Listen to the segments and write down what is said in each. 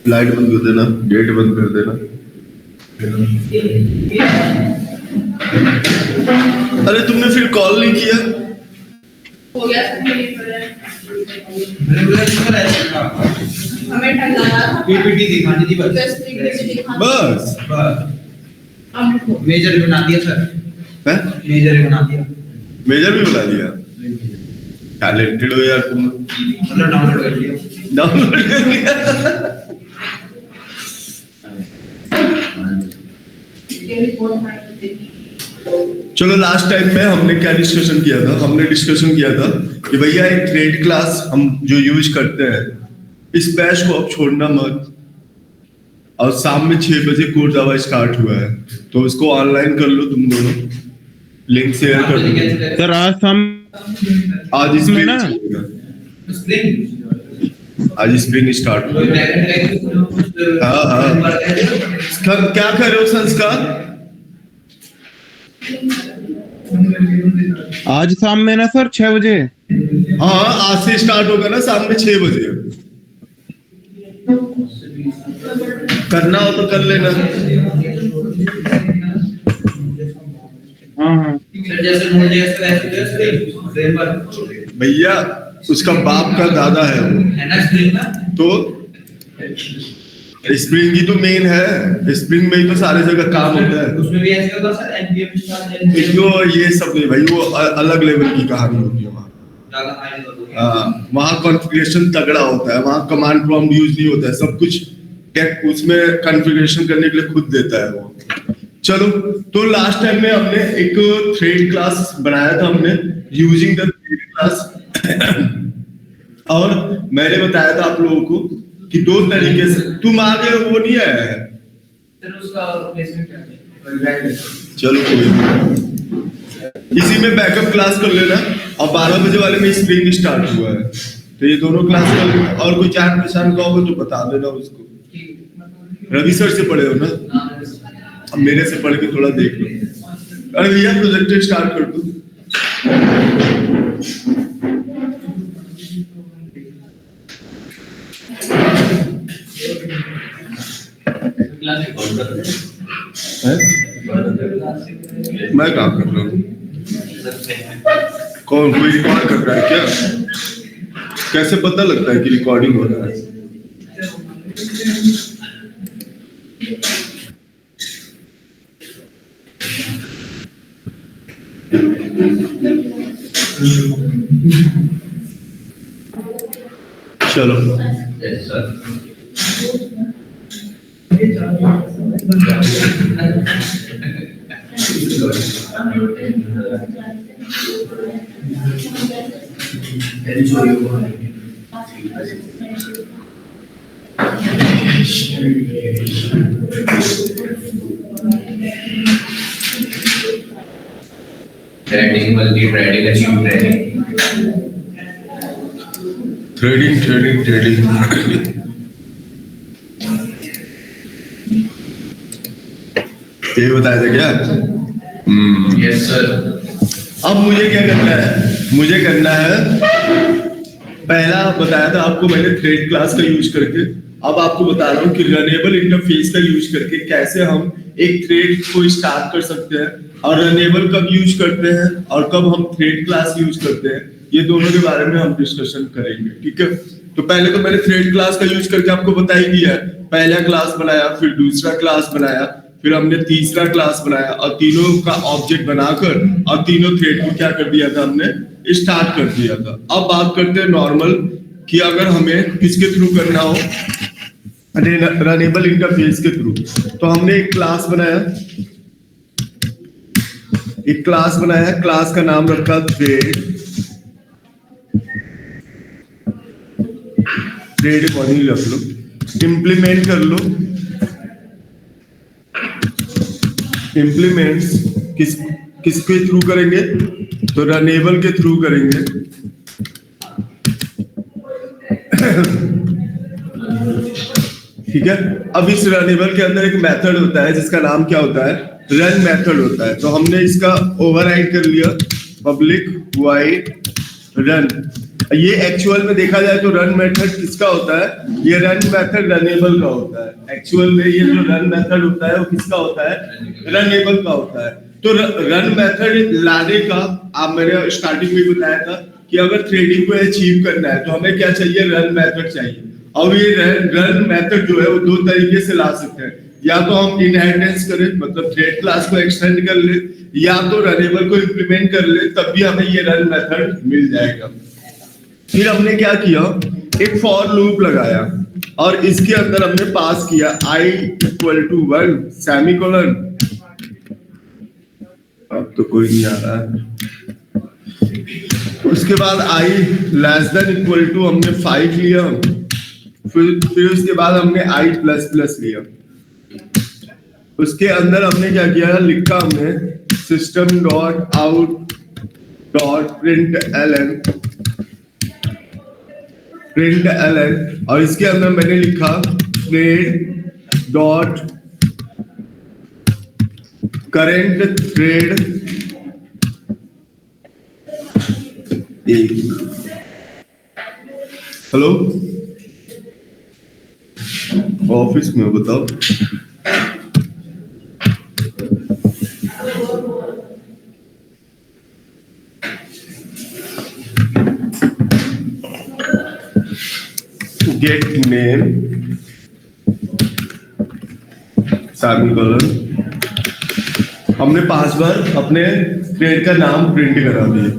Light बंद कर देना, गेट बंद कर देना। अरे तुमने फिर कॉल नहीं किया? हो गया हमें पीपीटी दिखानी थी बस। बस मेजर बना दिया सर। हैं? मेजर बना दिया। मेजर भी बना दिया। टैलेंटेड हो यार तुम। डाउनलोड कर लिया। डाउनलोड कर लिया। चलो लास्ट टाइम में हमने क्या डिस्कशन किया था? हमने डिस्कशन किया था कि भैया एक ट्रेड क्लास हम जो यूज करते हैं, इस बैच को अब छोड़ना मत। और शाम में 6 बजे कोर्स आवा स्टार्ट हुआ है, तो इसको ऑनलाइन कर लो तुम दोनों। लिंक शेयर कर दो सर। आज इसमें ना आज स्प्रिंग स्टार्ट हुआ। हाँ हाँ, क्या कर रहे हो संस्कार? आज शाम में ना सर 6 बजे। हाँ, आज से स्टार्ट होगा ना शाम में 6 बजे। करना हो तो कर लेना। हाँ। भैया उसका बाप का दादा है वो, तो स्प्रिंग ही तो मेन है। स्प्रिंग में ही तो सारे जगह काम होता है। उसमें भी ऐसे होता है सर, एनपीएम स्टार जो ये सब नहीं भाई, वो अलग लेवल की कहानी होती है वहाँ। वहाँ कॉन्फ़िगरेशन तगड़ा होता है, वहाँ कमांड प्रॉम्प्ट यूज नहीं होता है, सब कुछ उसमें कॉन्फ़िगरेशन करने के लिए खुद देता है वो। चलो, तो लास्ट टाइम में हमने एक थ्रेड क्लास बनाया था हमने, यूजिंग द थ्रेड क्लास। और मैंने बताया था आप लोगों को कि 2 तरीके से। तुम आगे वो नहीं आया है चलो कोई इसी में बैकअप क्लास कर लेना। और 12 बजे वाले में स्प्रिंग स्टार्ट हुआ है, तो ये दोनों क्लास कर लेना। और कोई जान पहचान का होगा तो बता देना उसको। रवि सर से पढ़े हो ना? अब मेरे से पढ़ के थोड़ा देख लो। अरे भैया प्रोजेक्ट स्टार्ट कर दो। मैं काम कर रहा हूँ। कौन कोई रिकॉर्ड कर रहा है क्या? कैसे पता लगता है कि रिकॉर्डिंग हो रहा है? चलो threading, multi threading, achieve threading, threading. ये बताया था क्या? Yes sir. अब मुझे क्या करना है? मुझे करना है, पहला बताया था आपको मैंने थ्रेड क्लास का यूज करके। अब आपको बता रहा हूँ कि रनेबल इंटरफेस का यूज करके कैसे हम एक थ्रेड को स्टार्ट कर सकते हैं, और रनेबल कब यूज करते हैं और कब हम थ्रेड क्लास यूज करते हैं, ये दोनों के बारे में हम डिस्कशन करेंगे। ठीक है, तो पहले तो मैंने थ्रेड क्लास का यूज करके आपको बता ही दिया है। पहला क्लास बनाया, फिर दूसरा क्लास बनाया, फिर हमने तीसरा क्लास बनाया, और तीनों का ऑब्जेक्ट बनाकर और तीनों थ्रेड को क्या कर दिया था? हमने स्टार्ट कर दिया था। अब बात करते हैं नॉर्मल कि अगर हमें किसके थ्रू करना हो, रनेबल इंटरफेस के थ्रू। तो हमने एक क्लास बनाया, क्लास का नाम रखा थ्रेड अकॉर्डिंगली रख लो, इंप्लीमेंट कर लो। इंप्लीमेंट्स किसके थ्रू करेंगे? तो रनेबल के थ्रू करेंगे। ठीक है, अब इस रनेबल के अंदर एक मेथड होता है जिसका नाम क्या होता है? रन मेथड होता है। तो हमने इसका ओवरराइड कर लिया, पब्लिक वाइड रन। ये एक्चुअल में देखा जाए तो रन मेथड किसका होता है? ये रन मेथड रनेबल का होता है। एक्चुअल में ये जो रन मेथड होता है वो किसका होता है? रनेबल का होता है। तो रन मेथड लाने का आप मैंने स्टार्टिंग में बताया था कि अगर थ्रेडिंग को अचीव करना है तो हमें क्या चाहिए? रन मेथड चाहिए। अब ये रन मेथड जो है वो दो तरीके से ला सकते हैं, या तो हम इनहेरिटेंस करें मतलब थ्रेड क्लास को एक्सटेंड कर ले, या तो रनेबल को इंप्लीमेंट कर ले, तब भी हमें ये रन मेथड मिल जाएगा। फिर हमने क्या किया? एक फॉर लूप लगाया और इसके अंदर हमने पास किया i = 1 सेमीकोलन। अब तो कोई नहीं आ रहा है। उसके बाद i <= हमने 5 लिया, फिर उसके बाद हमने i++ लिया। उसके अंदर हमने क्या किया? लिखा हमने system.out.println और इसके अंदर मैंने लिखा thread.current thread 1। हेलो ऑफिस में हो, बताओ। Gate name semicolon. हमने 5 बार अपने थ्रेड का नाम प्रिंट करा दिया।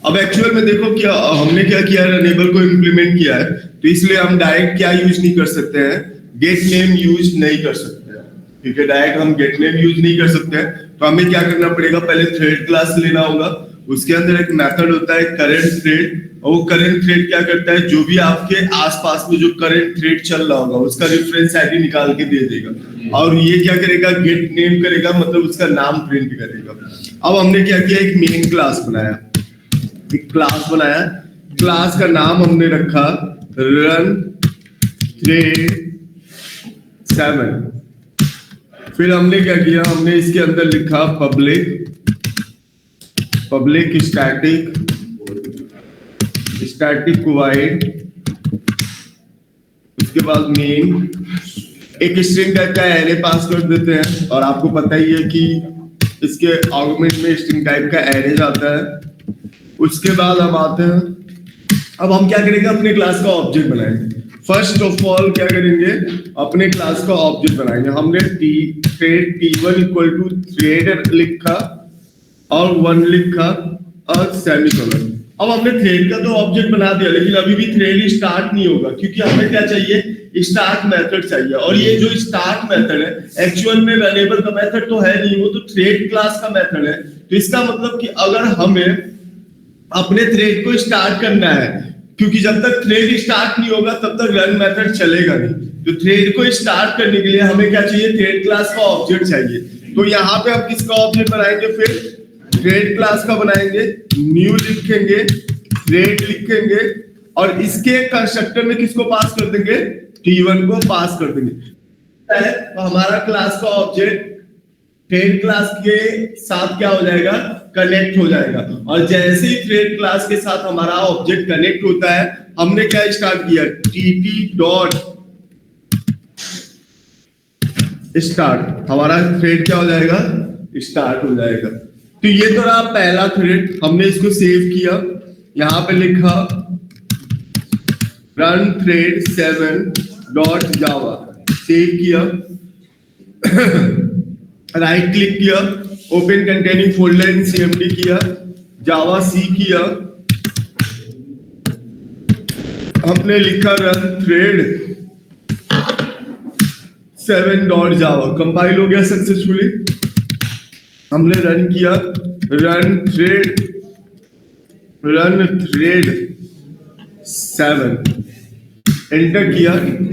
अब एक्चुअल में देखो क्या हमने क्या किया? रनेबल को इंप्लीमेंट किया है, तो इसलिए हम डायरेक्ट क्या यूज नहीं कर सकते हैं? गेट नेम यूज नहीं कर सकते हैं, ठीक है। डायरेक्ट हम गेट नेम यूज नहीं कर सकते हैं, तो हमें क्या करना पड़ेगा? पहले थ्रेड क्लास लेना होगा। उसके अंदर एक मेथड होता है करंट थ्रेड, और वो करंट थ्रेड क्या करता है? जो भी आपके आसपास में जो करंट थ्रेड चल रहा होगा उसका रेफरेंस आईडी निकाल के दे देगा, और ये क्या करेगा? गेट नेम करेगा, मतलब उसका नाम प्रिंट करेगा। अब हमने क्या किया? एक मेन क्लास बनाया, एक क्लास बनाया। क्लास का नाम हमने रखा रन थ्रेड 7। फिर हमने क्या किया? हमने इसके अंदर लिखा पब्लिक स्टैटिक वाइड, उसके बाद मेन, एक स्ट्रिंग टाइप का एरे पास कर देते हैं, और आपको पता ही है कि इसके आर्गुमेंट में स्ट्रिंग टाइप का एरे जाता है। उसके बाद हम आते हैं, अब हम क्या करेंगे? अपने क्लास का ऑब्जेक्ट बनाएंगे। फर्स्ट ऑफ ऑल क्या करेंगे? अपने क्लास का ऑब्जेक्ट बनाएंगे। हमने थ्रेड t1 = थ्रेड लिखा और 1 लिखा और सेमीकोलन। अब हमने थ्रेड का तो ऑब्जेक्ट बना दिया, लेकिन अभी भी थ्रेड स्टार्ट नहीं होगा, क्योंकि हमें क्या चाहिए? स्टार्ट मेथड चाहिए। और ये जो स्टार्ट मेथड है एक्चुअल में रनेबल का मेथड तो है नहीं, वो तो थ्रेड क्लास का मेथड है। तो इसका मतलब कि अगर हमें अपने थ्रेड को स्टार्ट करना है, क्योंकि जब तक थ्रेड स्टार्ट नहीं होगा तब तक रन मेथड चलेगा नहीं, तो थ्रेड को स्टार्ट करने के लिए हमें क्या चाहिए? थ्रेड क्लास का ऑब्जेक्ट चाहिए। तो यहाँ पे हम किसका ऑब्जेक्ट बनाएंगे? फिर थ्रेड क्लास का बनाएंगे, न्यू लिखेंगे, थ्रेड लिखेंगे, और इसके कंस्ट्रक्टर में किसको पास कर देंगे? t1 को पास कर देंगे। तो हमारा क्लास का ऑब्जेक्ट थ्रेड क्लास के साथ क्या हो जाएगा? कनेक्ट हो जाएगा। और जैसे ही थ्रेड क्लास के साथ हमारा ऑब्जेक्ट कनेक्ट होता है, हमने क्या स्टार्ट किया? tt.start, हमारा थ्रेड क्या हो जाएगा? स्टार्ट हो जाएगा। तो ये तो रहा पहला थ्रेड, हमने इसको सेव किया, यहां पे लिखा run thread 7.java, सेव किया, राइट क्लिक किया, ओपन कंटेनिंग फोल्डर इन cmd किया, जावा सी किया, हमने लिखा रन थ्रेड 7.java, कंपाइल हो गया सक्सेसफुली। हमने रन किया, रन थ्रेड 7, एंटर किया,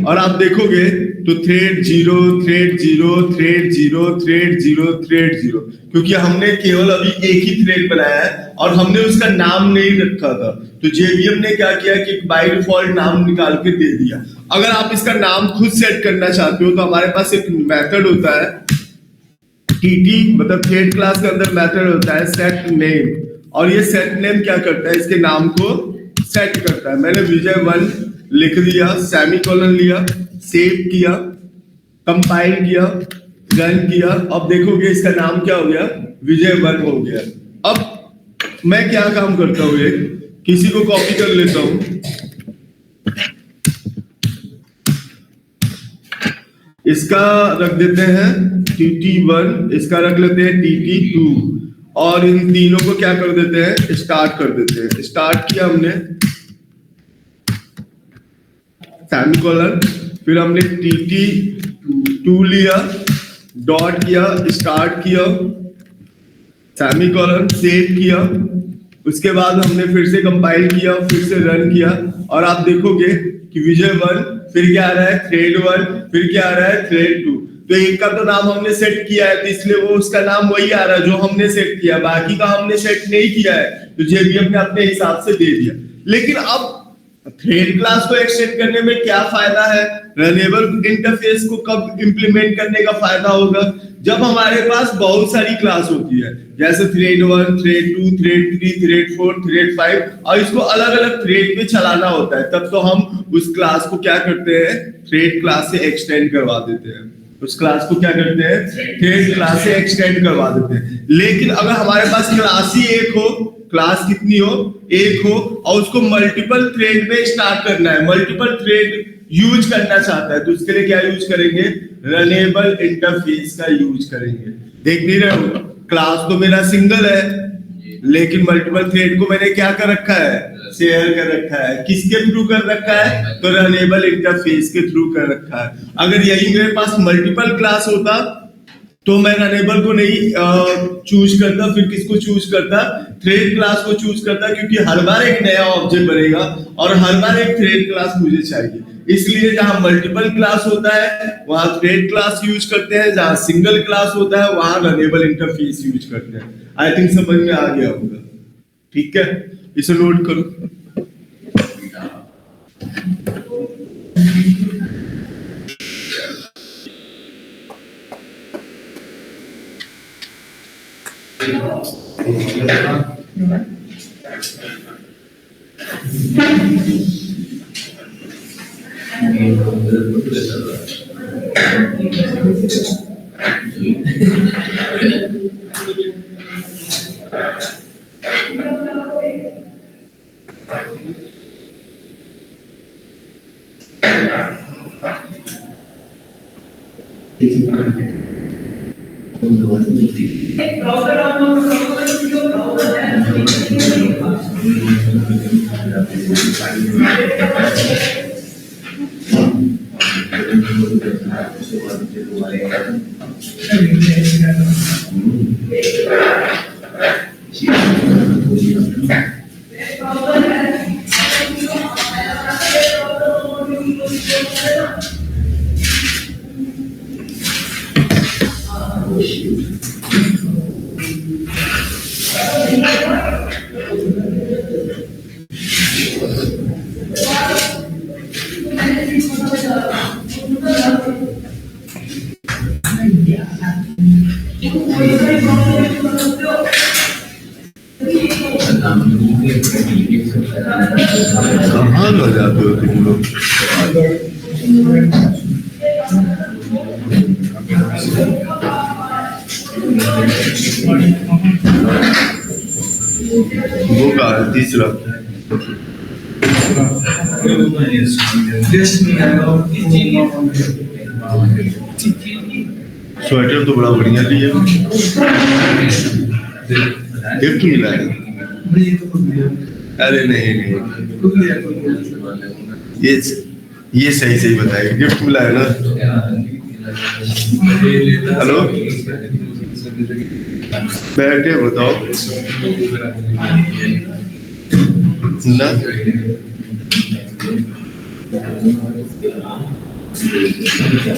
और आप देखोगे तो thread 0, thread 0, thread 0, thread 0, thread 0, क्योंकि हमने केवल अभी एक ही थ्रेड बनाया है और हमने उसका नाम नहीं रखा था। तो जेवीएम ने क्या किया कि बाय डिफॉल्ट नाम निकाल के दे दिया। अगर आप इसका नाम खुद सेट करना चाहते हो तो हमारे पास एक मेथड होता है टीटी, मतलब थ्रेड क्लास के अंदर मेथड होता है सेट नेम, और ये सेट नेम क्या करता है? इसके नाम को सेट करता है। मैंने विजय 1 लिख दिया, सेमीकोलन लिया, सेव किया, कंपाइल किया, रन किया। अब देखोगे इसका नाम क्या हो गया, विजय 1 हो गया। अब मैं क्या काम करता हूँ, ये किसी को कॉपी कर लेता हूं, इसका रख देते हैं TT1, इसका रख लेते हैं TT2 और इन तीनों को क्या कर देते हैं, स्टार्ट कर देते हैं। स्टार्ट किया हमने सेमीकोलन, फिर हमने TT2 लिया, डॉट किया, स्टार्ट किया, सेमीकोलन, सेव किया, उसके बाद हमने फिर से कंपाइल किया, फिर से रन किया और आप देखोगे कि विजय 1, फिर क्या आ रहा है थ्रेड 1, फिर क्या आ रहा है थ्रेड 2। तो एक का तो नाम हमने सेट किया है तो इसलिए वो उसका नाम वही आ रहा है जो हमने सेट किया, बाकी का हमने सेट नहीं किया है तो JVM ने अपने हिसाब से दे दिया। लेकिन अब थ्रेड क्लास को एक्सटेंड करने में क्या फायदा है, रनेबल इंटरफेस को कब इंप्लीमेंट करने का फायदा होगा, जब हमारे पास बहुत सारी क्लास होती है, जैसे thread 1, thread 2, thread 3, thread 4, thread 5 और इसको अलग अलग थ्रेड पे चलाना होता है। तब तो हम उस क्लास को क्या करते हैं, थ्रेड क्लास से एक्सटेंड करवा देते हैं, उस क्लास को क्या करते हैं, थ्रेड क्लास से एक्सटेंड करवा देते हैं। लेकिन अगर हमारे पास क्लास ही एक हो, क्लास कितनी हो, एक हो और उसको मल्टीपल थ्रेड में स्टार्ट करना है, मल्टीपल थ्रेड यूज करना चाहता है तो उसके लिए क्या यूज करेंगे, रनेबल इंटरफेस का यूज करेंगे। देख नहीं रहे हो, क्लास तो मेरा सिंगल है लेकिन मल्टीपल थ्रेड को मैंने क्या कर रखा है, शेयर कर रखा है। किसके थ्रू कर रखा है, तो रनेबल इंटरफेस के थ्रू कर रखा है। अगर यही मेरे पास मल्टीपल क्लास होता तो मैं रनेबल को नहीं चूज करता, फिर किसको चूज करता, थ्रेड क्लास को चूज करता, क्योंकि हर बार एक नया ऑब्जेक्ट बनेगा और हर बार एक थ्रेड क्लास मुझे चाहिए। इसलिए जहां मल्टीपल क्लास होता है वहां थ्रेड क्लास यूज करते हैं, जहां सिंगल क्लास होता है वहां रनेबल इंटरफेस यूज करते हैं। आई थिंक समझ में आ गया होगा, ठीक है, इसे नोट करो। कहाँ लग जाते हो तुम लोग? वो का तीसरा स्वेटर तो बड़ा बढ़िया लिया, गिफ्ट मिला है। अरे नहीं ये सही सही बताइए, गिफ्ट मिला है ना। हेलो बैठे बताओ ना,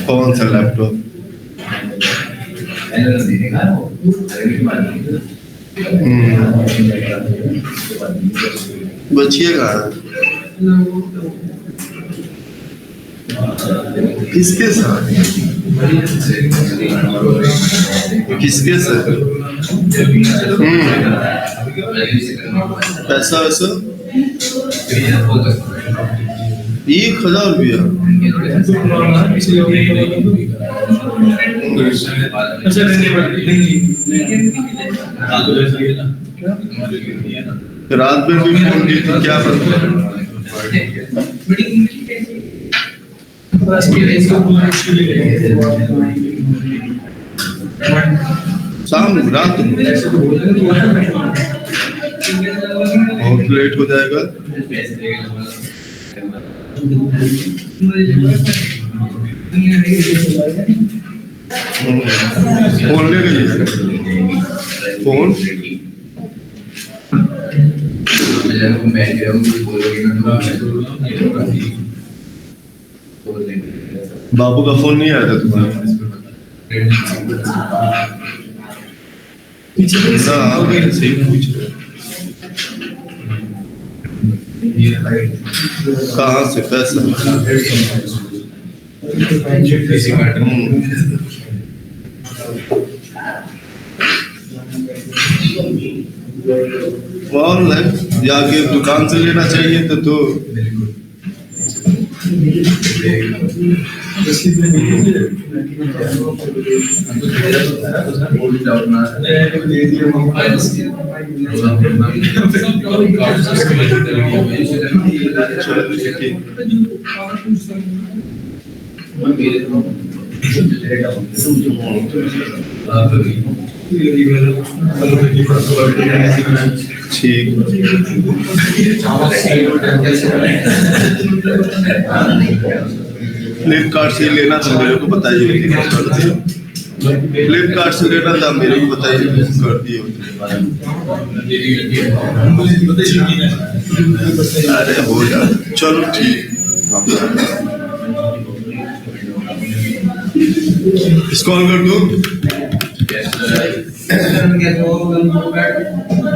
कौन सा लैपटॉप? बचिए कहाँ, किसके साथ, किसके साथ? पैसा वैसा 1,000 रुपया रात में भी फोन की थी, क्या शाम रात बहुत लेट हो जाएगा। फोन ले लीजिए फोन बाबू का फोन नहीं आया था तुम्हारा? सही पूछ रहे कहाँ से पैसा? ऑनलाइन जाके दुकान से लेना चाहिए तो ठीक। फ्लिपकार्ट से लेना था मेरे को बताइए, फ्लिपकार्ट से लेना था मेरे को बताइए, कर दिए। अरे हो जाए, चलो ठीक। इसको ऑन कर दो।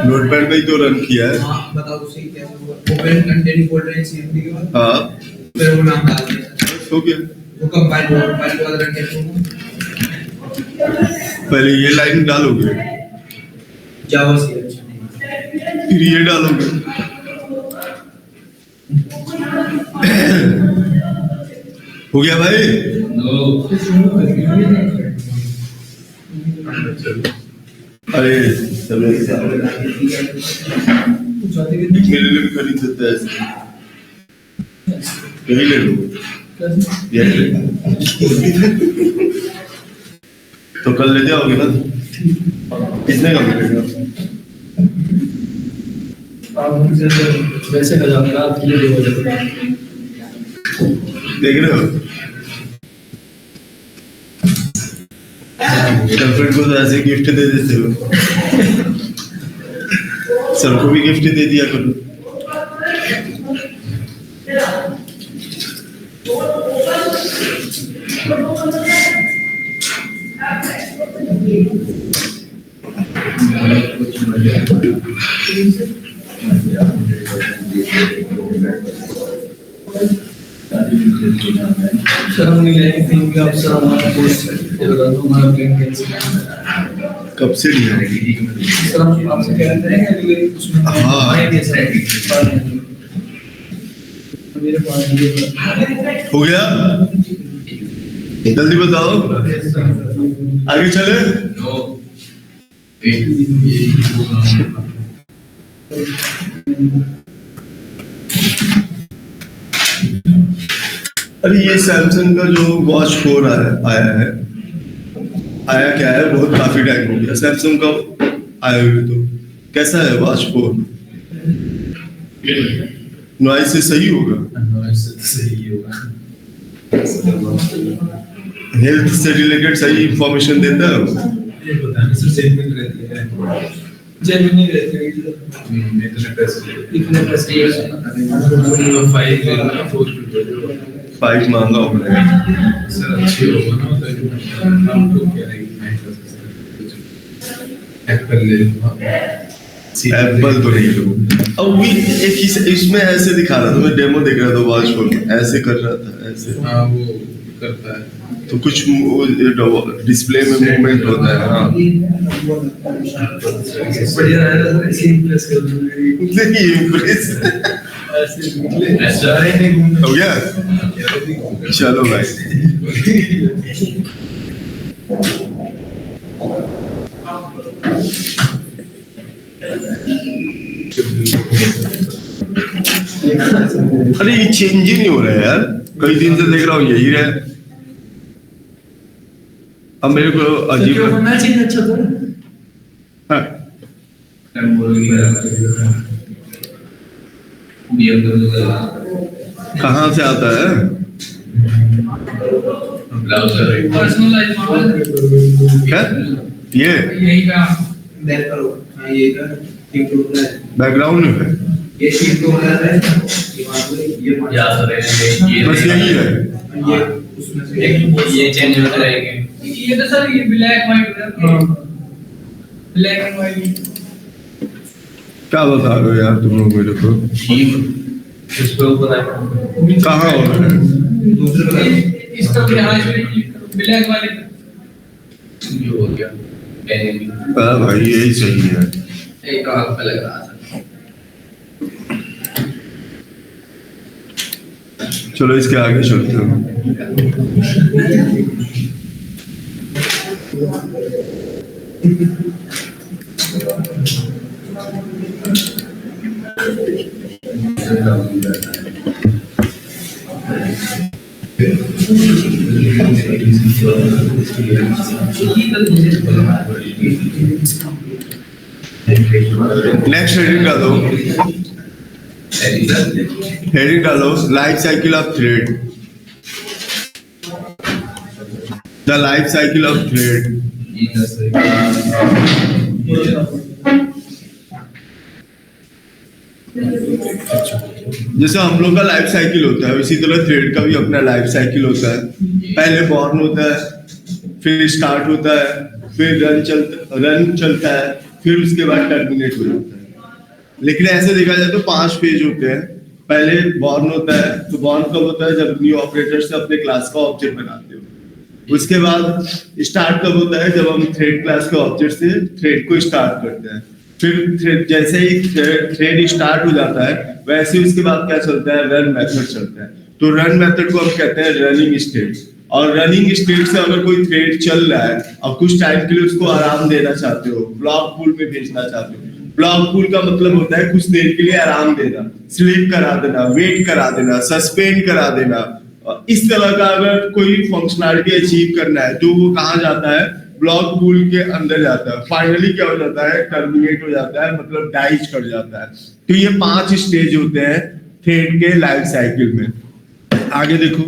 नोटपैड में ही तो रन किया है। बताओ सही कैसे हुआ? ओपन कंटेंट फोल्डर सीएमडी के बाद हाँ फिर वो नाम डाल दिया, हो गया। वो कंपाइल वाला रन कैसे होगा? पहले ये लाइन डालोगे, जावा से फिर ये डालोगे। हो गया भाई? अरे मेरे लिए भी खरीद सकते हैं, यही ले लो। तो कल ले जाओगे ना? कितने का मिलेगा? वैसे देख रहे हो, गर्लफ्रेंड को तो ऐसे गिफ्ट दे देते हो, सबको भी गिफ्ट दे दिया करो। शर्म नहीं लगती कि आप सर हमारा दोस्त है, हमारा प्रेम कैंसिल कब से लिया? सर हम आपसे कह रहे हैं कि उसमें हाँ। आएंगे सर, मेरे पास हो गया? जल्दी बताओ, आगे चले। अरे ये सैमसंग का जो वॉच 4 आया क्या है? बहुत काफी टाइम हो गया सैमसंग का आए हुए। तो कैसा है वॉच 4? नॉइस से सही होगा? हेल्थ से रिलेटेड सही इंफॉर्मेशन देता है वो? जेन्युइन रहते हैं इतने पैसे 5 महंगा होगा सर, अच्छी होगा ना, मतलब आपको क्या है एप्पल ले लो। एप्पल तो नहीं लो। अब भी एक ही इसमें ऐसे दिखा रहा था, मैं डेमो देख रहा था वॉच 4 ऐसे कर रहा था, ऐसे। हाँ, वो करता है। तो कुछ डिस्प्ले में मूवमेंट होता है। हाँ बढ़िया है, ऐसे इम्प्रेस कर दूंगी। नहीं impress। ऐसे निकले ऐसा सारे ने घूम हो गया, चलो भाई। अरे ये चेंज ही नहीं हो रहा है यार, कई दिन से देख रहा हूँ यही है। अब मेरे को अजीब क्यों लग- होना चाहिए अच्छा तो हाँ, कहाँ से आता है? पर्सनल लाइफ क्या ये यही का बैक करो। हाँ ये का ठीक हो रहा है, बैकग्राउंड है, ये ठीक हो रहा है, ये मान लो ये मान लो। बस यही है। ये उसमें से ये चेंज होते रहेंगे। ये तो सर ये ब्लैक वाइट हाँ ब्लैक एंड वाइट क्या बता रहे हो यार तुम लोग मेरे को? इसके ऊपर कहाँ हो रहा है? दूसरे का इसका बिहार ब्लैक वाले ये हो गया एनिमी हाँ भाई यही सही है। एक आग पे लग रहा था। चलो इसके आगे चलते हैं। नेक्स्ट हेडिंग डालो, हेडिंग डालो life cycle of thread. The life cycle of thread. जैसे हम लोग का लाइफ साइकिल होता है उसी तरह थ्रेड का भी अपना लाइफ साइकिल होता है। पहले बॉर्न होता है, फिर स्टार्ट होता है, फिर रन चलता है, फिर उसके बाद टर्मिनेट हो जाता है। लेकिन ऐसे देखा जाए तो 5 फेज होते हैं। पहले बॉर्न होता है, तो बॉर्न कब होता है? जब न्यू ऑपरेटर से अपने क्लास का ऑब्जेक्ट बनाते हो। उसके बाद स्टार्ट कब होता है? जब हम थ्रेड क्लास के ऑब्जेक्ट से थ्रेड को स्टार्ट करते हैं। फिर थ्रेड जैसे ही थ्रेड स्टार्ट हो जाता है वैसे उसके बाद क्या चलता है? रन मेथड चलता है। तो रन मेथड को हम कहते हैं रनिंग स्टेट। और रनिंग स्टेट से अगर कोई थ्रेड चल रहा है और कुछ टाइम के लिए उसको आराम देना चाहते हो, ब्लॉक पूल में भेजना चाहते हो। ब्लॉक पूल का मतलब होता है कुछ देर के लिए आराम देना, स्लीप करा देना, वेट करा देना, सस्पेंड करा देना। इस तरह का अगर कोई फंक्शनैलिटी अचीव करना है तो वो कहाँ जाता है? ब्लॉक पूल के अंदर जाता है। फाइनली क्या हो जाता है? टर्मिनेट हो जाता है, मतलब डाइज कर जाता है। तो ये 5 स्टेज होते हैं थ्रेड के लाइफ साइकिल में। आगे देखो,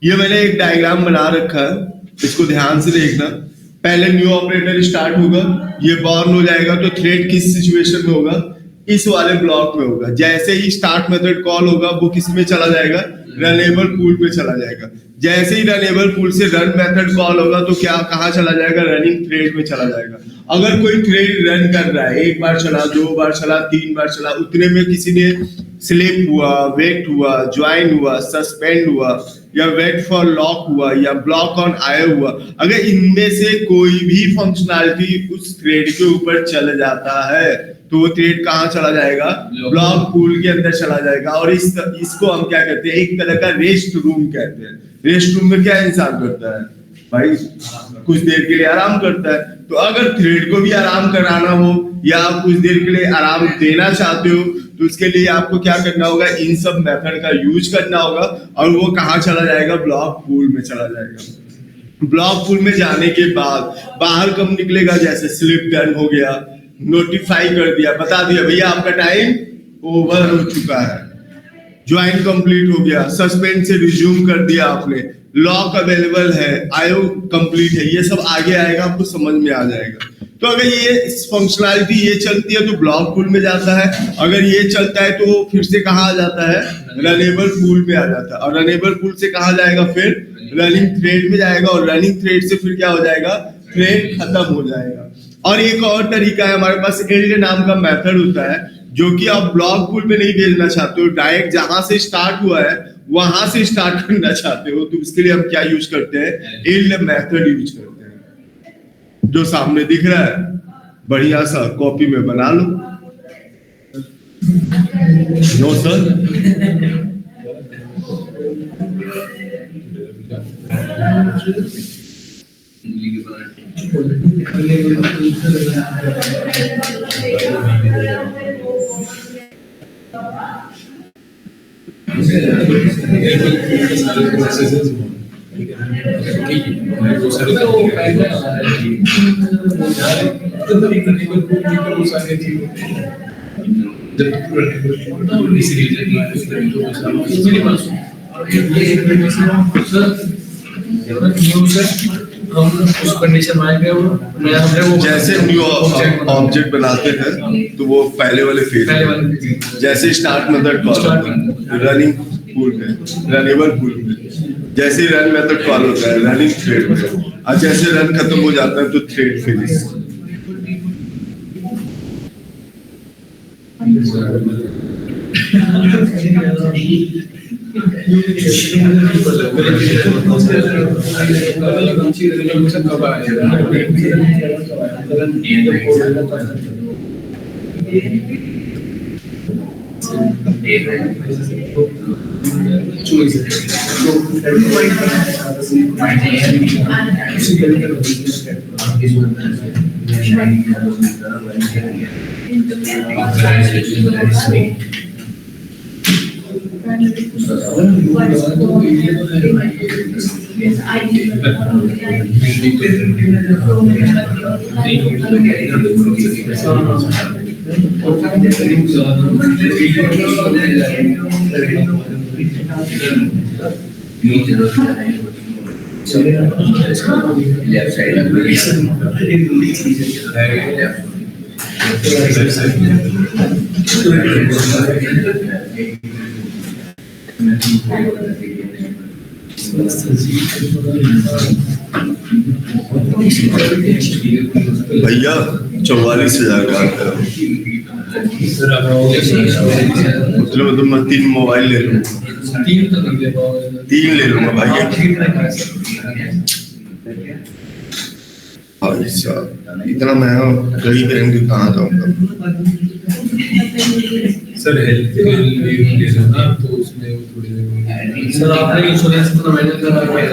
ये मैंने एक डायग्राम बना रखा है, इसको ध्यान से देखना। पहले न्यू ऑपरेटर स्टार्ट होगा, ये बॉर्न हो जाएगा तो थ्रेड किस सिचुएशन में होगा? इस वाले ब्लॉक में होगा। जैसे ही स्टार्ट मेथड कॉल होगा वो किस में चला जाएगा? रनेबल पूल में चला जाएगा। जैसे ही रनेबल पूल से रन मेथड कॉल होगा तो क्या कहाँ चला जाएगा? रनिंग थ्रेड में चला जाएगा। अगर कोई थ्रेड रन कर रहा है, 1 बार चला, 2 बार चला, 3 बार चला, उतने में किसी ने स्लिप हुआ, वेट हुआ, ज्वाइन हुआ, सस्पेंड हुआ, या वेट फॉर लॉक हुआ, या ब्लॉक ऑन आया हुआ, अगर इनमें से कोई भी फंक्शनैलिटी उस थ्रेड के ऊपर चल जाता है तो वो थ्रेड कहाँ चला जाएगा? ब्लॉक पूल के अंदर चला जाएगा। और इसको हम क्या कहते हैं? एक तरह का रेस्ट रूम कहते हैं। रेस्ट रूम में क्या इंसान करता है भाई? कुछ देर के लिए आराम करता है। तो अगर थ्रेड को भी आराम कराना हो या आप कुछ देर के लिए आराम देना चाहते हो तो उसके लिए आपको क्या करना होगा? इन सब मेथड का यूज करना होगा। और वो कहाँ चला जाएगा? ब्लॉक पूल में चला जाएगा। ब्लॉक पूल में जाने के बाद बाहर कब निकलेगा? जैसे स्लिप डन हो गया, नोटिफाई कर दिया, बता दिया भैया आपका टाइम ओवर हो चुका है, ज्वाइन कंप्लीट हो गया, सस्पेंड से रिज्यूम कर दिया आपने, लॉक अवेलेबल है, आयो कंप्लीट है, ये सब आगे आएगा, आपको समझ में आ जाएगा। तो अगर ये फंक्शनैलिटी ये चलती है तो ब्लॉक पूल में जाता है। अगर ये चलता है तो फिर से कहाँ आ जाता है? रनेबल पूल में आ जाता है। और रनेबल पूल से कहाँ जाएगा? फिर रनिंग थ्रेड में जाएगा। और रनिंग थ्रेड से फिर क्या हो जाएगा? थ्रेड खत्म हो जाएगा। और एक और तरीका है, हमारे पास एल्ड नाम का मेथड होता है जो कि आप ब्लॉक पूल में नहीं भेजना चाहते हो, डायरेक्ट जहां से स्टार्ट हुआ है वहां से स्टार्ट करना चाहते हो तो उसके लिए हम क्या यूज करते हैं, एल मेथड यूज करते हैं। जो सामने दिख रहा है बढ़िया सा कॉपी में बना लो। नो सर, जैसे न्यू ऑब्जेक्ट बनाते हैं तो वो पहले वाले फेज, जैसे start method call running pool में, रनेबल पूल में, जैसे रन मेथड कॉल होता है रनिंग थ्रेड में, और जैसे रन खत्म हो जाता है तो थ्रेड फिनिश। भैया 44,000 का मतलब मैं 3 मोबाइल ले लूँ, 3 ले लूंगा भैया। भाई साहब इतना महंगा गरीब रहेंगे कहाँ जाऊंगा। सर हेल्थ के लिए ना तो उसमें वो थोड़ी देर सर आपने इंश्योरेंस इतना मैनेज करा हुआ है,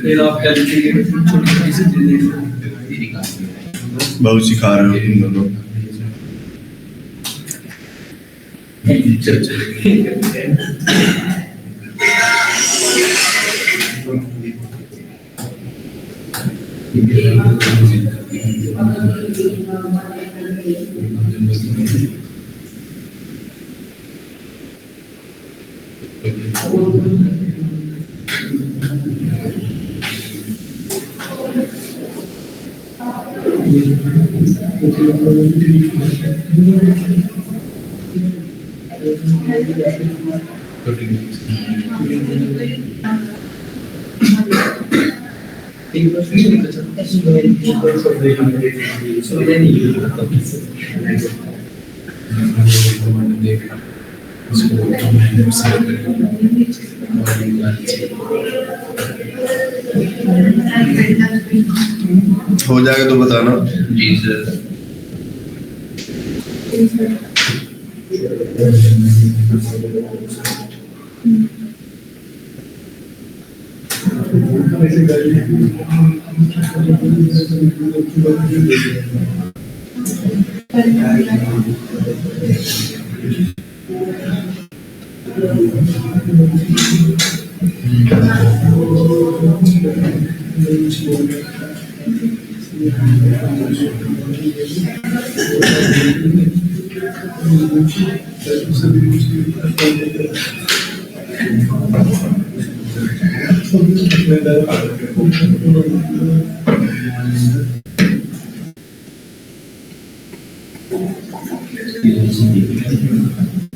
फिर आप हेल्थ के लिए छोटी छोटी सी चीजें बहुत सिखा रहे हो तुम दोनों। हो जाएगा तो बताना। जी सर।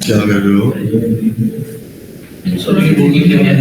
क्या कर रहे हो? सर ये बोगी क्या है?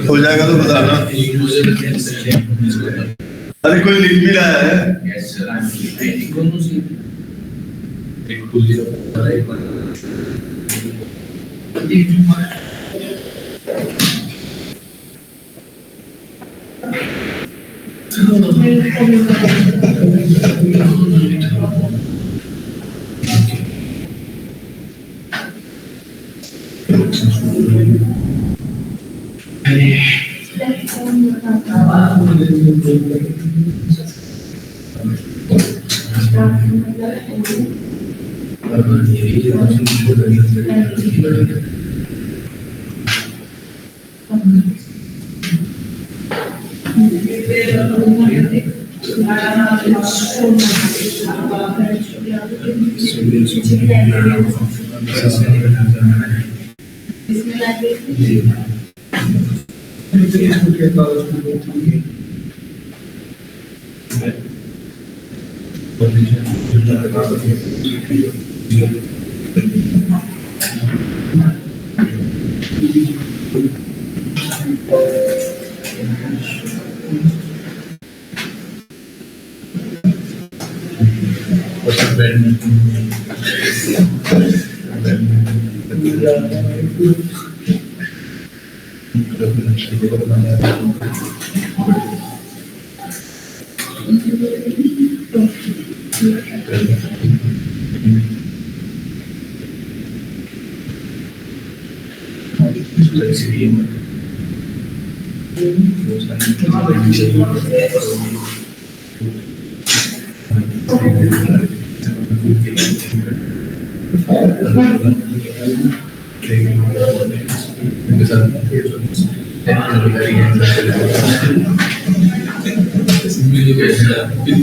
हो जाएगा तो बताना। अरे कोई लिख भी रहा है।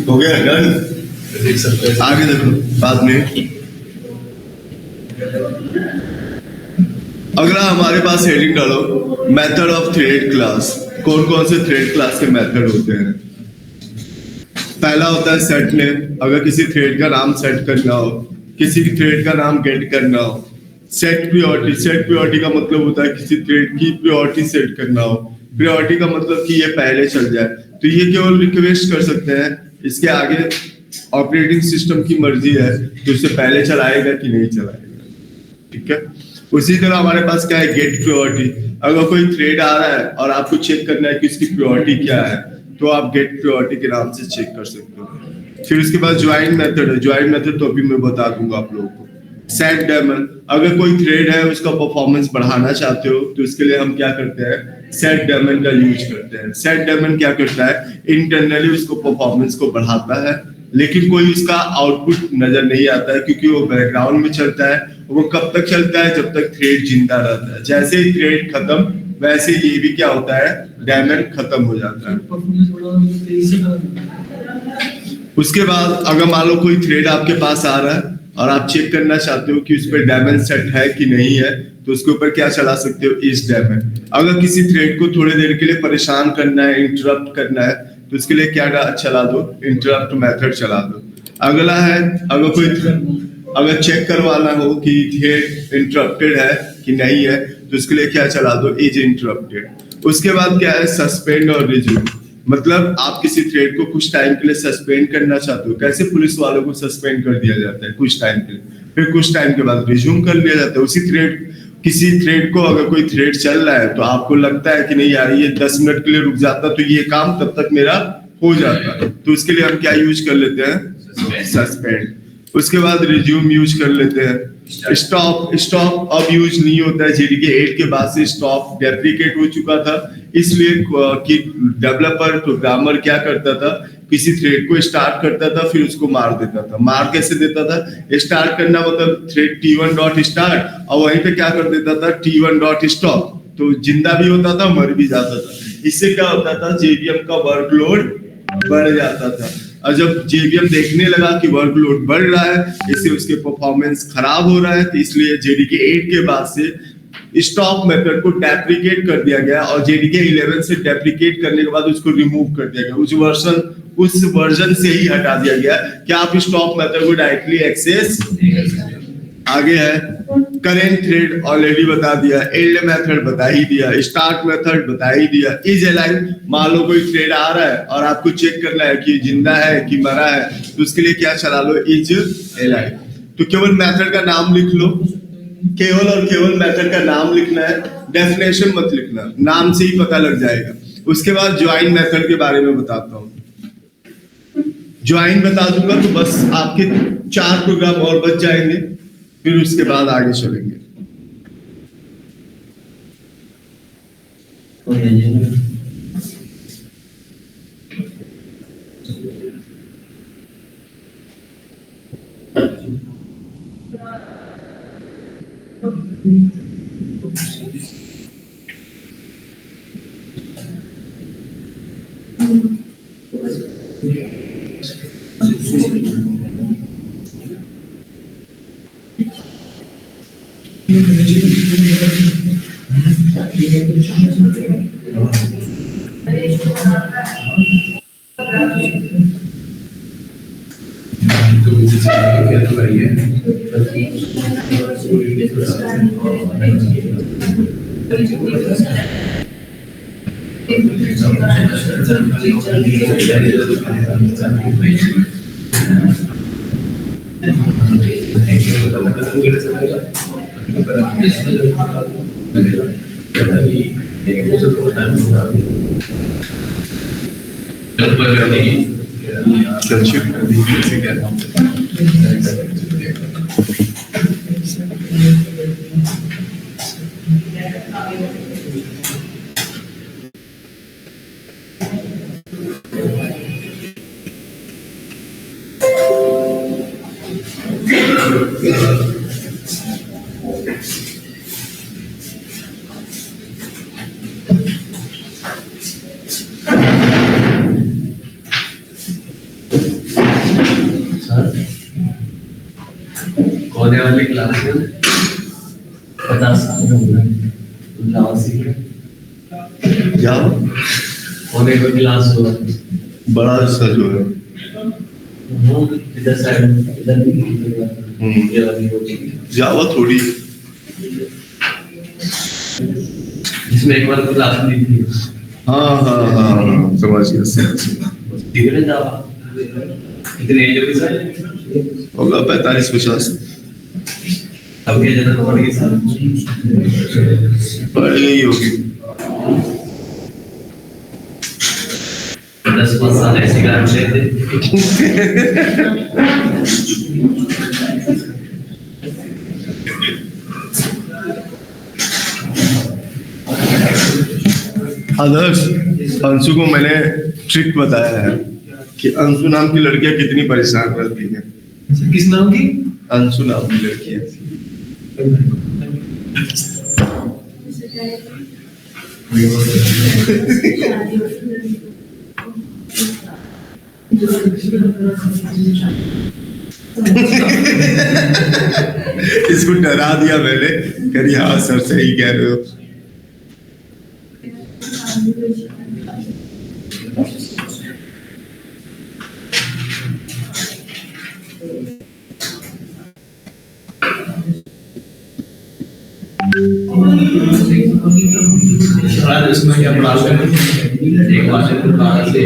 हो गया डन। आगे देखो बाद में। अगला हमारे पास हेडिंग डालो, मेथड ऑफ थ्रेड क्लास। कौन कौन से थ्रेड क्लास के मेथड होते हैं? पहला होता है सेट नेम। अगर किसी थ्रेड का नाम सेट करना हो, किसी थ्रेड का नाम गेट करना हो। Set priority. सेट प्रियोरिटी का मतलब होता है किसी थ्रेड की प्रियोरिटी सेट करना हो। प्रियोरिटी का मतलब कि ये पहले चल जाए, तो ये केवल रिक्वेस्ट कर सकते हैं। इसके आगे ऑपरेटिंग सिस्टम की मर्जी है कि उसे पहले चलाएगा कि नहीं चलाएगा। ठीक है। उसी तरह हमारे पास क्या है, गेट प्रियोरिटी। अगर कोई थ्रेड आ रहा है और आपको चेक करना है कि इसकी प्रियोरिटी क्या है, तो आप गेट प्रियोरिटी के नाम से चेक कर सकते हो। फिर उसके बाद ज्वाइन मेथड है। ज्वाइन मेथड तो अभी मैं बता दूंगा आप लोगों को। Set daemon. अगर कोई थ्रेड है उसका परफॉर्मेंस बढ़ाना चाहते हो, तो इसके लिए हम क्या करते हैं, सेट डेमन का यूज करते हैं। सेट डेमन क्या करता है, इंटरनली उसको परफॉर्मेंस को बढ़ाता है, लेकिन कोई उसका आउटपुट नजर नहीं आता है क्योंकि वो बैकग्राउंड में चलता है। वो कब तक चलता है, जब तक थ्रेड जिंदा रहता है। जैसे ही थ्रेड खत्म, वैसे ये भी क्या होता है, डेमन खत्म हो जाता है। उसके बाद अगर मान लो कोई थ्रेड आपके पास आ रहा है और आप चेक करना चाहते हो कि उस पर डेमन सेट है कि नहीं है, तो उसके ऊपर क्या चला सकते हो, इस डेमन। अगर किसी थ्रेड को थोड़ी देर के लिए परेशान करना है, इंटरप्ट करना है, तो उसके लिए क्या चला दो, इंटरप्ट मेथड चला दो। अगला है, अगर चेक करवाना हो कि थ्रेड इंटरप्टेड है कि नहीं है, तो उसके लिए क्या चला दो, इज इंटरप्टेड। उसके बाद क्या है, सस्पेंड और रिज्यूम। मतलब आप किसी थ्रेड को कुछ टाइम के लिए सस्पेंड करना चाहते हो। कैसे पुलिस वालों को सस्पेंड कर दिया जाता है कुछ टाइम के लिए, फिर कुछ टाइम के बाद रिज्यूम कर लिया जाता है। उसी थ्रेड, किसी थ्रेड को अगर कोई थ्रेड चल रहा है तो आपको लगता है कि नहीं यार ये 10 मिनट के लिए रुक जाता तो ये काम तब तक मेरा हो जाता, तो उसके लिए हम क्या यूज कर लेते हैं, सस्पेंड। उसके बाद रिज्यूम यूज कर लेते हैं। स्टॉप अब यूज नहीं होता है। जेडीके 8 के बाद से स्टॉप डेप्रिकेट हो चुका था, इसलिए कि डेवलपर प्रोग्रामर क्या करता था, किसी थ्रेड को स्टार्ट करता था फिर उसको मार देता था। मार कैसे देता था? स्टार्ट करना मतलब थ्रेड T1 डॉट स्टार्ट और वहीं पे क्या कर देता था T1 डॉट स्टॉप, तो जिंदा भी होता था मर भी जाता था। इससे क्या होता था, जेवीएम का वर्कलोड बढ़ जाता था। और जब जेवीएम देखने लगा कि वर्कलोड बढ़ रहा है, इससे उसके परफॉर्मेंस खराब हो रहा है, तो इसलिए जेडीके 8 के बाद से स्टॉप मेथड को डेप्रिकेट कर दिया गया और जेडीके 11 से डेप्रिकेट करने के बाद उसको रिमूव कर दिया गया। उस वर्जन से ही हटा दिया गया कि आप स्टॉप मेथड को डायरेक्टली एक्सेस आगे है। करेंट थ्रेड ऑलरेडी बता दिया, एंड मेथड बता ही दिया, स्टार्ट मेथड बता ही दिया। इज अलाइन, मान लो कोई थ्रेड आ रहा है और आपको चेक करना है कि जिंदा है कि मरा है, तो उसके लिए क्या चला लो, इज अलाइन। तो केवल मेथड का नाम लिख लो, केवल और केवल मेथड का नाम लिखना है, डेफिनेशन मत लिखना, नाम से ही पता लग जाएगा। उसके बाद ज्वाइन मेथड के बारे में बताता हूँ। ज्वाइन बता दूंगा तो बस आपके 4 प्रोग्राम और बच जाएंगे, फिर उसके बाद आगे चलेंगे। होने वाली क्लास में 50 साल हो गए जावा सीख जावा होने को क्लास हुआ बड़ा सा जो है वो इधर साइड इधर ये वाली होती जावा थोड़ी इसमें एक बार क्लास ली थी। हाँ समझ गया। ठीक है जावा कितने एज होगी सर? होगा 45-50। अब क्या जरूरत पड़ेगी सर? बढ़ गई होगी 10-5 साल ऐसे काम लेते। आदर्श, अंशु को मैंने ट्रिक बताया है कि अंशु नाम की लड़कियां कितनी परेशान करती हैं। किस नाम की? अंशु नाम की लड़कियां। इसको डरा दिया मैंने, कह रही हाँ सर सही कह रहे हो। इसमें क्या क्लास है? एक क्लास है 12 से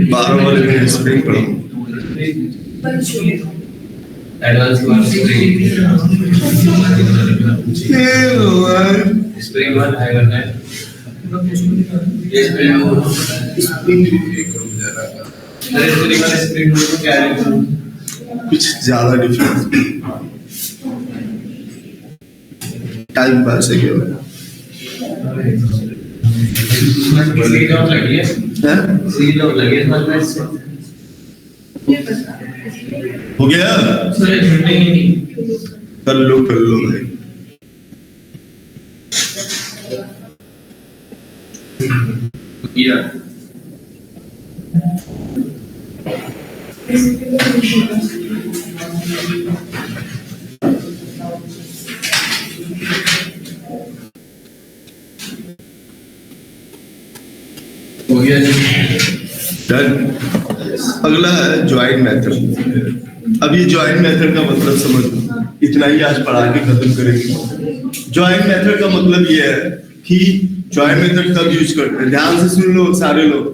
12 वाले में स्प्रिंग पढ़ो। एडवांस क्लास स्प्रिंग 1 है करना है। ये स्प्रिंग वाले स्प्रिंग को क्या है? कुछ ज्यादा डिफरेंस टाइम पास है क्या? सीरीज ऑफ लगी है, हैं? सीरीज ऑफ लगी है समझ में इससे। हो गया? सर ये झंडे ही नहीं। कर लो भाई। किया हो गया जी। डन। अगला है ज्वाइन मेथड। अब ये ज्वाइन मेथड का मतलब समझ, इतना ही आज पढ़ा के खत्म करेंगे। ज्वाइन मेथड का मतलब ये है कि ज्वाइन मेथड कब यूज करते हैं। ध्यान से सुन लो सारे लोग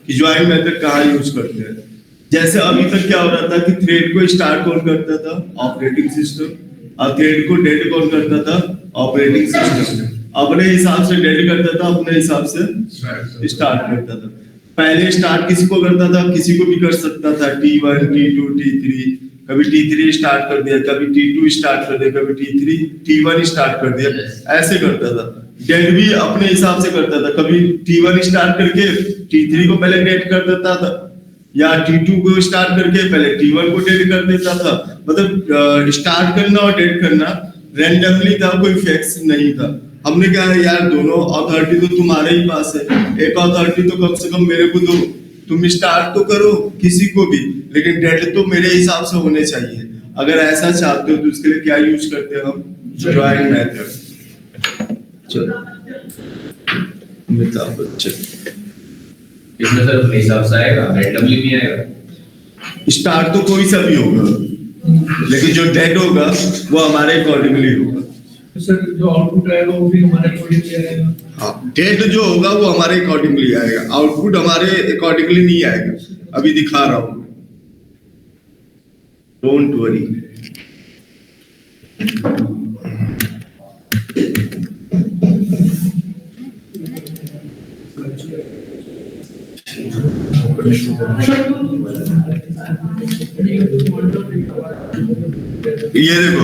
कि ज्वाइन मेथड कहाँ यूज करते हैं। जैसे अभी तक क्या हो रहा था कि थ्रेड को स्टार्ट कौन करता था? Operating system. और थ्रेड को डेड कौन करता था? Operating system. अपने हिसाब से डेड करता था, अपने हिसाब से स्टार्ट करता था। पहले स्टार्ट किसी को करता था? किसी को भी कर सकता था। T1, T2, T3, कभी T3 स्टार्ट कर दिया, कभी T2 स्टार्ट कर दिया, कभी T1 स्टार्ट कर दिया, ऐसे करता था। डेड भी अपने हिसाब से करता था, कभी T1 स्टार्ट करके T3 को पहले डेड कर देता था, या T2 को स्टार्ट करके पहले T1 को डेड कर देता था। मतलब स्टार्ट करना और डेड करना रैंडमली था, कोई फिक्स नहीं था। हमने कहा यार दोनों अथॉरिटी तो तुम्हारे ही पास है, एक अथॉरिटी तो कम से कम मेरे को दो, तुम स्टार्ट तो करो किसी को भी, लेकिन डेड तो मेरे हिसाब से होने चाहिए। अगर ऐसा चाहते हो तो उसके लिए क्या यूज करते हैं हम? Join method. चलो अमिताभ बच्चन। इसमें सर अपने हिसाब से आएगा, रैंडमली नहीं आएगा। स्टार्ट तो कोई सा भी होगा, लेकिन जो डेड होगा वो हमारे अकॉर्डिंगली होगा। सर जो आउटपुट आएगा वो भी हमारे अकॉर्डिंगली आएगा। हाँ, डेट जो होगा वो हमारे अकॉर्डिंगली आएगा, आउटपुट हमारे अकॉर्डिंगली नहीं आएगा। अभी दिखा रहा हूं, डोंट वरी। ये देखो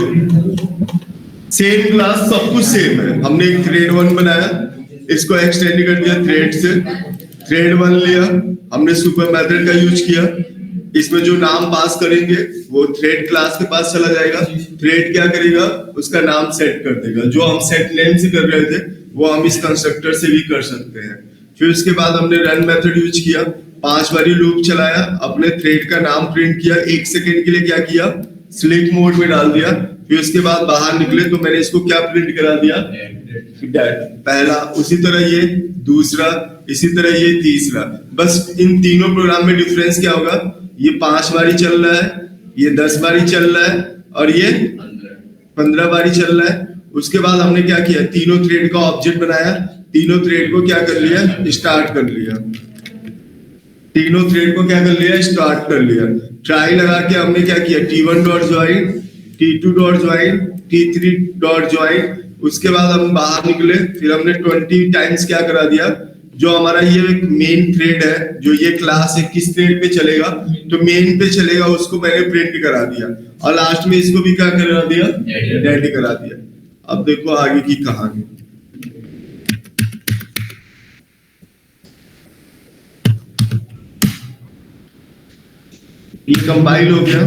सेम क्लास, सब कुछ सेम है। हमने एक थ्रेड 1 बनाया, इसको एक्सटेंड कर दिया थ्रेड से, थ्रेड 1 लिया, हमने सुपर मेथड का यूज किया। इसमें जो नाम पास करेंगे वो थ्रेड क्लास के पास चला जाएगा। थ्रेड क्या करेगा? उसका नाम सेट कर देगा। जो हम सेट नेम से कर रहे थे वो हम इस कंस्ट्रक्टर से भी कर सकते हैं। फिर उसके बाद हमने रन मेथड यूज किया, 5 बारी लूप चलाया, अपने थ्रेड का नाम प्रिंट किया, 1 सेकेंड के लिए क्या किया? स्लीप मोड में डाल दिया। फिर उसके बाद बाहर निकले तो मैंने इसको क्या प्रिंट करा दिया? डेड। पहला, उसी तरह ये दूसरा, इसी तरह ये तीसरा। बस इन तीनों प्रोग्राम में डिफरेंस क्या होगा? ये 5 बारी चल रहा है, ये 10 बारी चल रहा है, और ये 15 बारी चल रहा है। उसके बाद हमने क्या किया? तीनों थ्रेड का ऑब्जेक्ट बनाया, तीनों थ्रेड को क्या कर लिया? स्टार्ट कर लिया। तीनों थ्रेड को क्या कर लिया? स्टार्ट कर लिया। ट्राई लगा के हमने क्या किया? T1 dot join, T2 dot join, T3 dot join. उसके बाद हम बाहर निकले, फिर हमने 20 टाइम्स क्या करा दिया? जो हमारा ये मेन थ्रेड है, जो ये क्लास है, किस थ्रेड पे चलेगा? तो मेन पे चलेगा, उसको मैंने प्रिंट करा दिया। और लास्ट में इसको भी क्या करा दिया? डेड करा दिया। अब देखो आगे की कहानी। ये कंपाइल हो गया,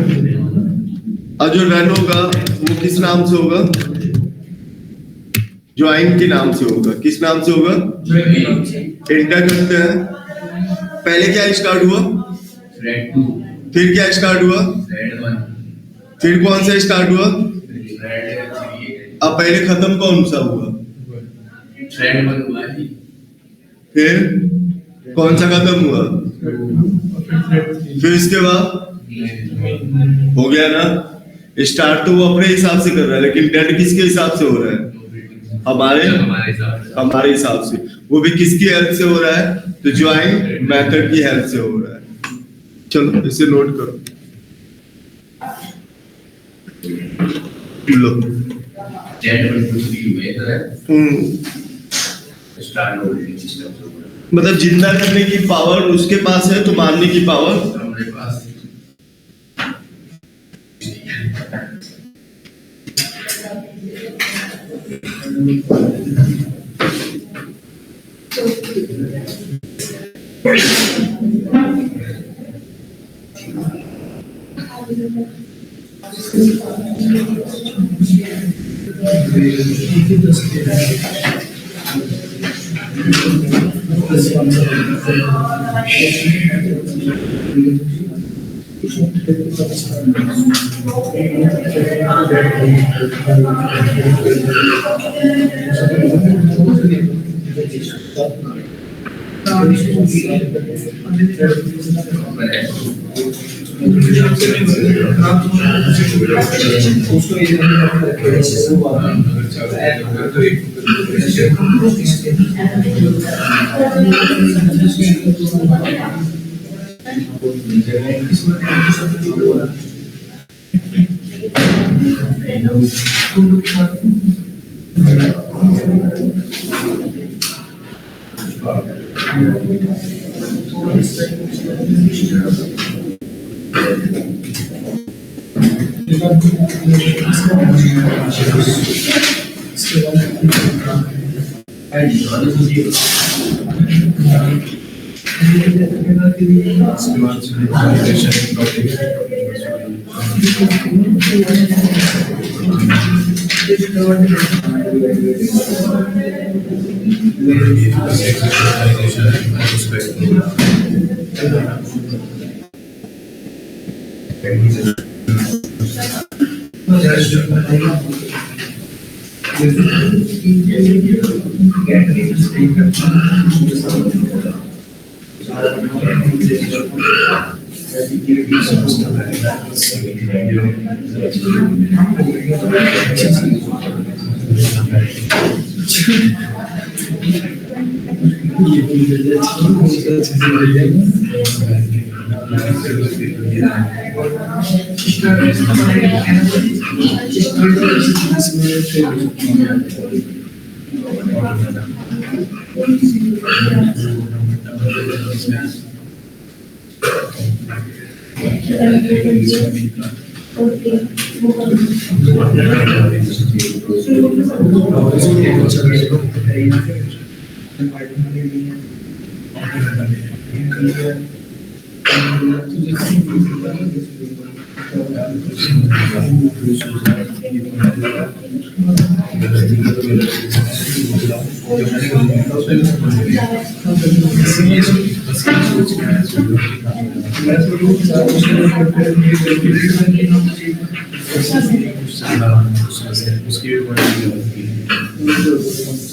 और जो रन होगा वो किस नाम से होगा? ज्वाइन के नाम से होगा। किस नाम से होगा? एंटर करते हैं। पहले क्या स्टार्ट हुआ? थ्रेड 2, फिर क्या स्टार्ट हुआ? थ्रेड 1, फिर कौन सा स्टार्ट हुआ? थ्रेड 3, अब पहले खत्म कौन सा हुआ? थ्रेड 1 हुआ जी। फिर कौन सा खत्म हुआ? फिर इसके बाद हो गया ना? स्टार्ट तो वो अपने हिसाब से कर रहा है, लेकिन डेड किसके हिसाब से हो रहा है? हमारे हिसाब से। वो भी किसकी हेल्प से हो रहा है? तो ज्वाइन मेथड की हेल्प से हो रहा है। चलो इसे नोट करो। लो थ्रेड 1 2 3 में है स्टार्ट होल्डिंग सिस्टम से होगा। मतलब जिंदा करने की पावर उसके पास है, तो मारने की पावर हमारे पास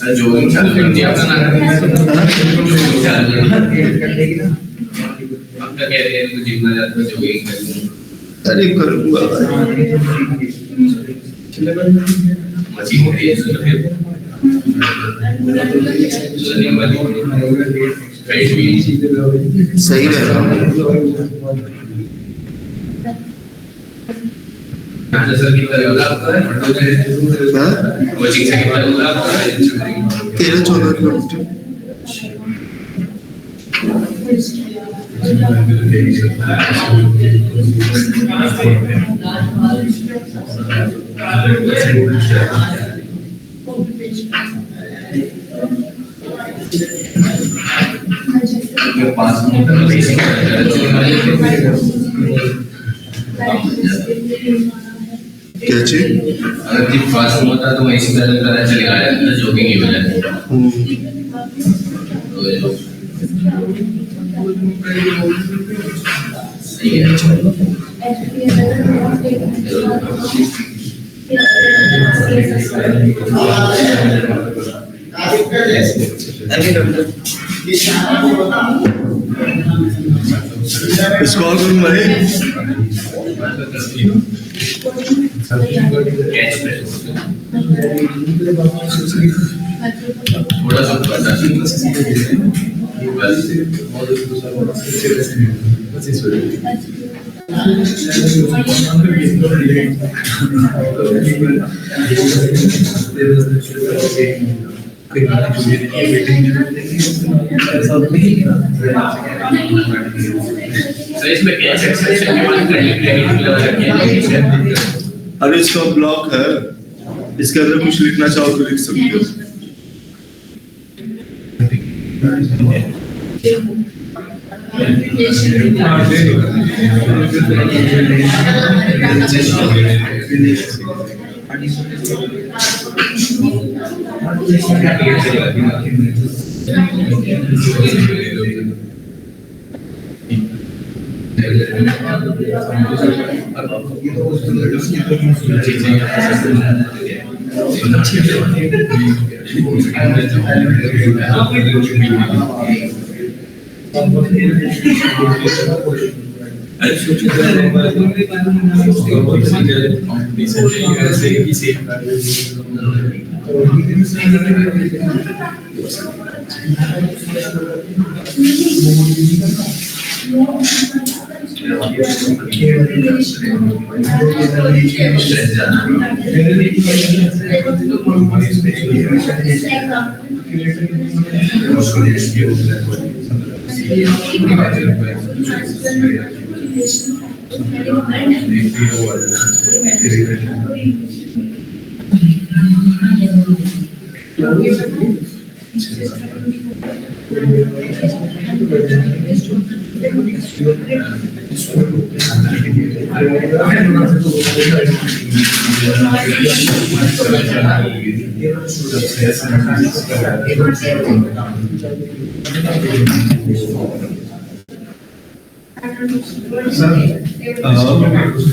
जोगिंग चालू कर दिया अपना अब तक कह रहे हैं तो जिम में जाता हूँ जोगिंग करूँगा अरे करूँगा मशीन है ये तो फिर रनिंग वाली वेट भी सही रहेगा सर कितना होगा आपका कोचिंग से कितना होगा आपका 13-14 किलोमीटर पास में बेसिक क्या चीज अगर जिप पास होता तो मैं इसी तरह पता चलेगा यार जोगिंग ही हो जाता सही है इसको और करूँ भाई थोड़ा सा पता इसमें कैसे सेक्शन डिमांड करने के लिए अरे इसका ब्लॉक है इसके अंदर कुछ लिखना चाहो तो लिख सकते हो।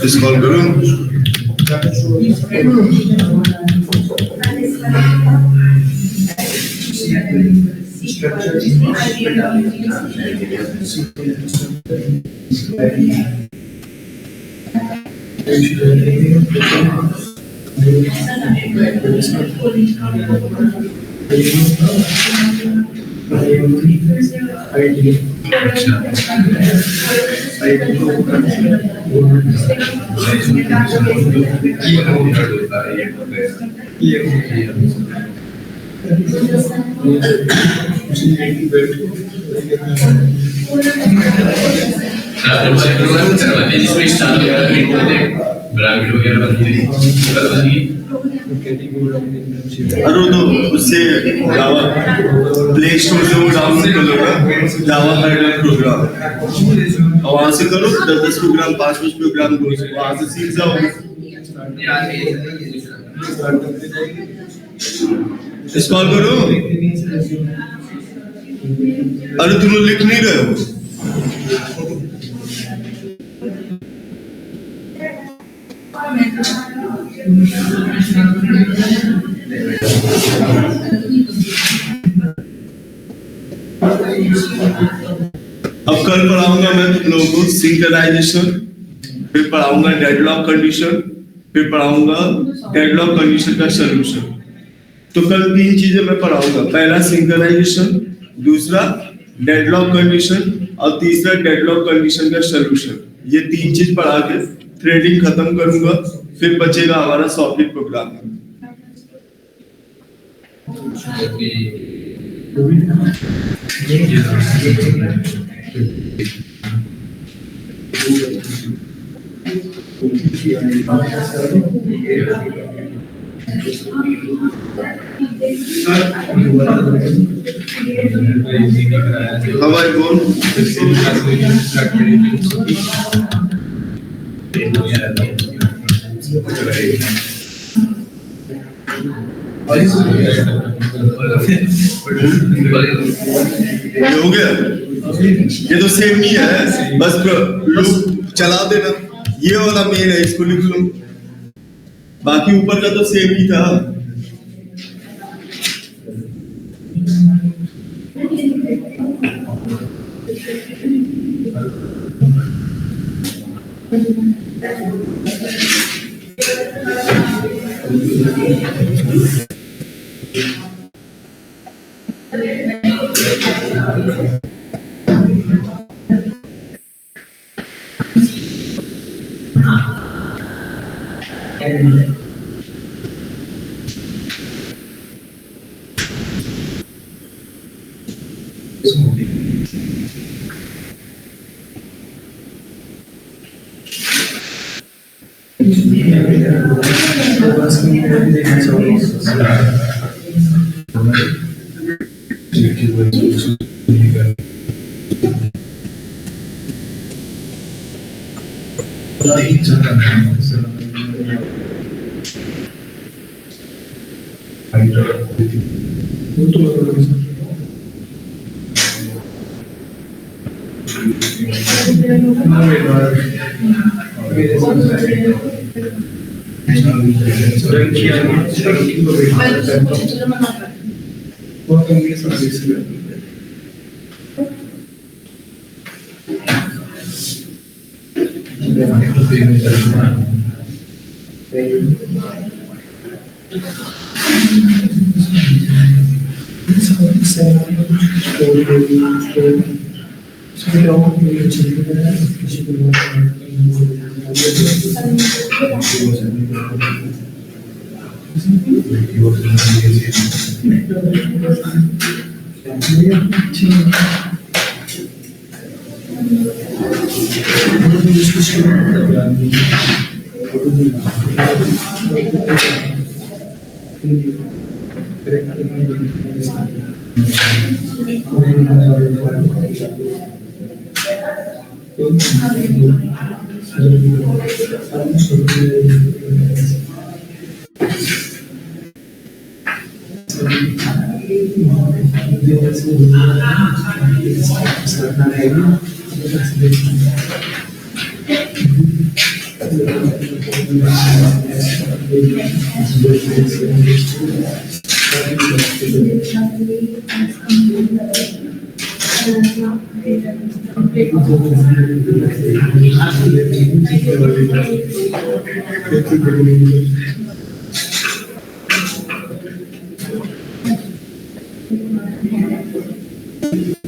इस कॉल करो। जिसमें स्टार ब्रांड वगैरह बनते हैं। अरे तो उससे जावा प्ले स्टोर से वो डाउनलोड कर लो ना, जावा हाइडर प्रोग्राम, और वहां से करो 10 प्रोग्राम 5 प्रोग्राम वहां से सीख जाओ। इंस्टॉल करो। अरे तुम लोग लिख नहीं रहे हो। अब कल पढ़ाऊंगा मैं तुम लोगों को सिंक्रोनाइजेशन, फिर पढ़ाऊंगा डेडलॉक कंडीशन, फिर पढ़ाऊंगा डेडलॉक कंडीशन का सॉल्यूशन। तो कल 3 चीजें मैं पढ़ाऊंगा, पहला सिंक्रोनाइजेशन, दूसरा डेडलॉक कंडीशन और तीसरा डेडलॉक कंडीशन का सॉल्यूशन। ये 3 चीज पढ़ा के थ्रेडिंग खत्म करूंगा, फिर बचेगा हमारा सॉकेट प्रोग्राम। हवाई बोल हो गया। ये तो सेम ही है, बस लूप चला देना। ये वाला मेन है, इसको लिख लो, बाकी ऊपर का तो सेम ही था। बस में देखना चाहूँगा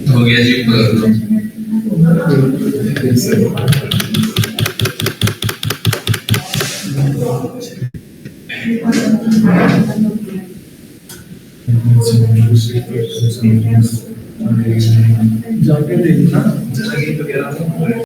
हो गया जी जाके देखना